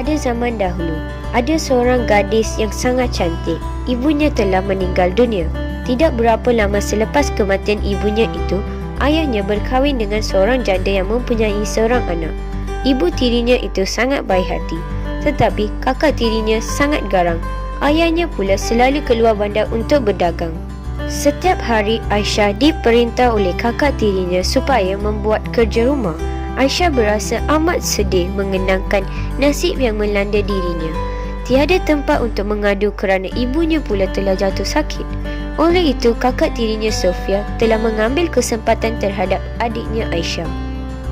Pada zaman dahulu, ada seorang gadis yang sangat cantik. Ibunya telah meninggal dunia. Tidak berapa lama selepas kematian ibunya itu, ayahnya berkahwin dengan seorang janda yang mempunyai seorang anak. Ibu tirinya itu sangat baik hati, tetapi kakak tirinya sangat garang. Ayahnya pula selalu keluar bandar untuk berdagang. Setiap hari Aisyah diperintah oleh kakak tirinya supaya membuat kerja rumah. Aisyah berasa amat sedih mengenangkan nasib yang melanda dirinya. Tiada tempat untuk mengadu kerana ibunya pula telah jatuh sakit. Oleh itu, kakak tirinya Sofia telah mengambil kesempatan terhadap adiknya Aisyah.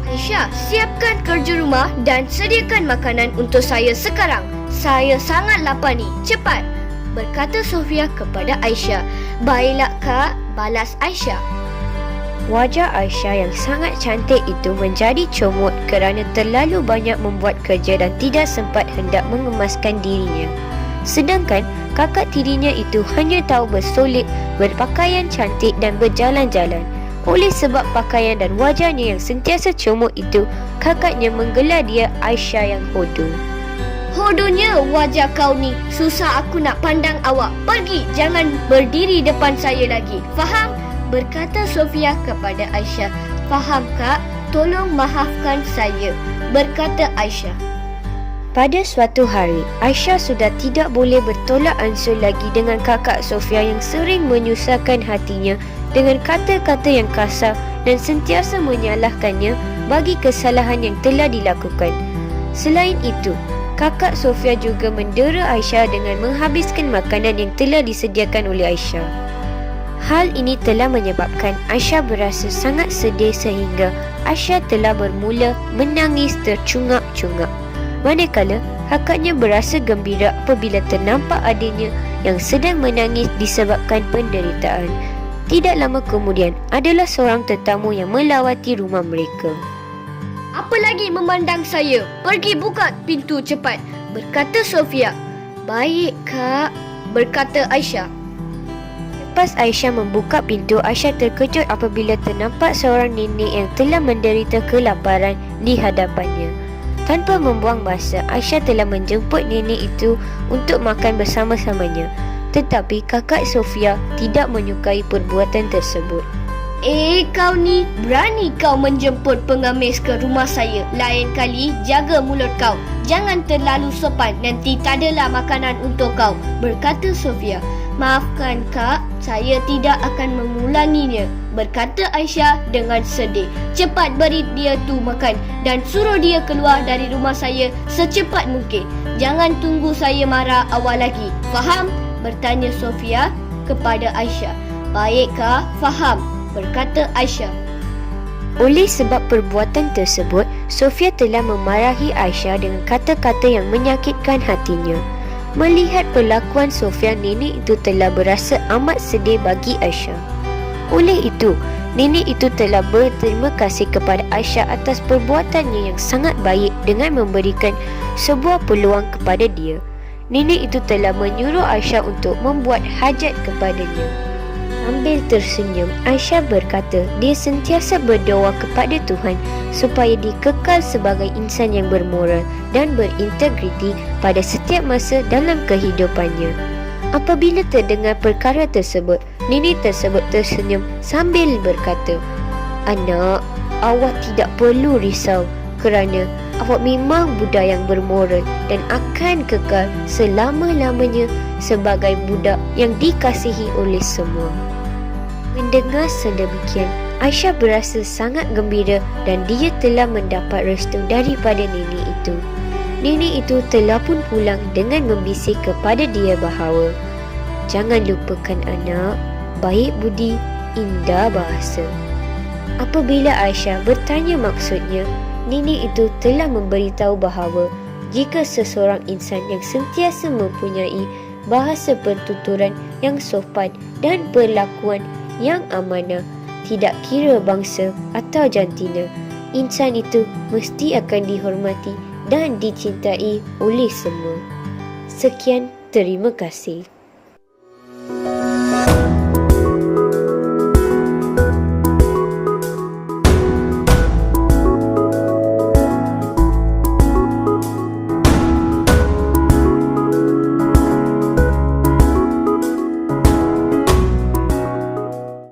Aisyah, siapkan kerja rumah dan sediakan makanan untuk saya sekarang. Saya sangat lapar ni, cepat, berkata Sofia kepada Aisyah. Baiklah kak, balas Aisyah. Wajah Aisyah yang sangat cantik itu menjadi comot kerana terlalu banyak membuat kerja dan tidak sempat hendak mengemaskan dirinya. Sedangkan kakak tirinya itu hanya tahu bersolek, berpakaian cantik dan berjalan-jalan. Oleh sebab pakaian dan wajahnya yang sentiasa comot itu, kakaknya menggelar dia Aisyah yang hodoh. Hodohnya wajah kau ni, susah aku nak pandang awak. Pergi, jangan berdiri depan saya lagi. Faham? Berkata Sofia kepada Aisyah. Faham kak, tolong maafkan saya, berkata Aisyah. Pada suatu hari, Aisyah sudah tidak boleh bertolak ansur lagi dengan kakak Sofia yang sering menyusahkan hatinya dengan kata-kata yang kasar dan sentiasa menyalahkannya bagi kesalahan yang telah dilakukan. Selain itu, kakak Sofia juga mendera Aisyah dengan menghabiskan makanan yang telah disediakan oleh Aisyah. Hal ini telah menyebabkan Aisyah berasa sangat sedih sehingga Aisyah telah bermula menangis tercungap-cungap. Manakala kakaknya berasa gembira apabila ternampak adiknya yang sedang menangis disebabkan penderitaan. Tidak lama kemudian, adalah seorang tetamu yang melawati rumah mereka. Apa lagi memandang saya? Pergi buka pintu cepat, berkata Sofia. Baik kak, berkata Aisyah. Lepas Aisyah membuka pintu, Aisyah terkejut apabila ternampak seorang nenek yang telah menderita kelaparan di hadapannya. Tanpa membuang masa, Aisyah telah menjemput nenek itu untuk makan bersama-samanya. Tetapi kakak Sofia tidak menyukai perbuatan tersebut. Kau ni, berani kau menjemput pengemis ke rumah saya. Lain kali, jaga mulut kau. Jangan terlalu sopan, nanti tak adalah makanan untuk kau, berkata Sofia. Maafkan kak, saya tidak akan mengulanginya, berkata Aisyah dengan sedih. Cepat beri dia tu makan dan suruh dia keluar dari rumah saya secepat mungkin. Jangan tunggu saya marah awal lagi. Faham? Bertanya Sofia kepada Aisyah. Baik kak, faham, berkata Aisyah. Oleh sebab perbuatan tersebut, Sofia telah memarahi Aisyah dengan kata-kata yang menyakitkan hatinya. Melihat perlakuan Sofia, nenek itu telah berasa amat sedih bagi Aisyah. Oleh itu, nenek itu telah berterima kasih kepada Aisyah atas perbuatannya yang sangat baik dengan memberikan sebuah peluang kepada dia. Nenek itu telah menyuruh Aisyah untuk membuat hajat kepadanya. Sambil tersenyum, Aisyah berkata dia sentiasa berdoa kepada Tuhan supaya dia kekal sebagai insan yang bermoral dan berintegriti pada setiap masa dalam kehidupannya. Apabila terdengar perkara tersebut, nenek tersebut tersenyum sambil berkata, "Anak, awak tidak perlu risau kerana awak memang budak yang bermoral dan akan kekal selama-lamanya sebagai budak yang dikasihi oleh semua." Mendengar sedemikian, Aisyah berasa sangat gembira dan dia telah mendapat restu daripada nenek itu. Nenek itu telah pun pulang dengan membisik kepada dia bahawa, "Jangan lupakan anak, baik budi, indah bahasa." Apabila Aisyah bertanya maksudnya, nenek itu telah memberitahu bahawa jika seseorang insan yang sentiasa mempunyai bahasa pertuturan yang sopan dan perlakuan yang amanah, tidak kira bangsa atau jantina, insan itu mesti akan dihormati dan dicintai oleh semua. Sekian, terima kasih.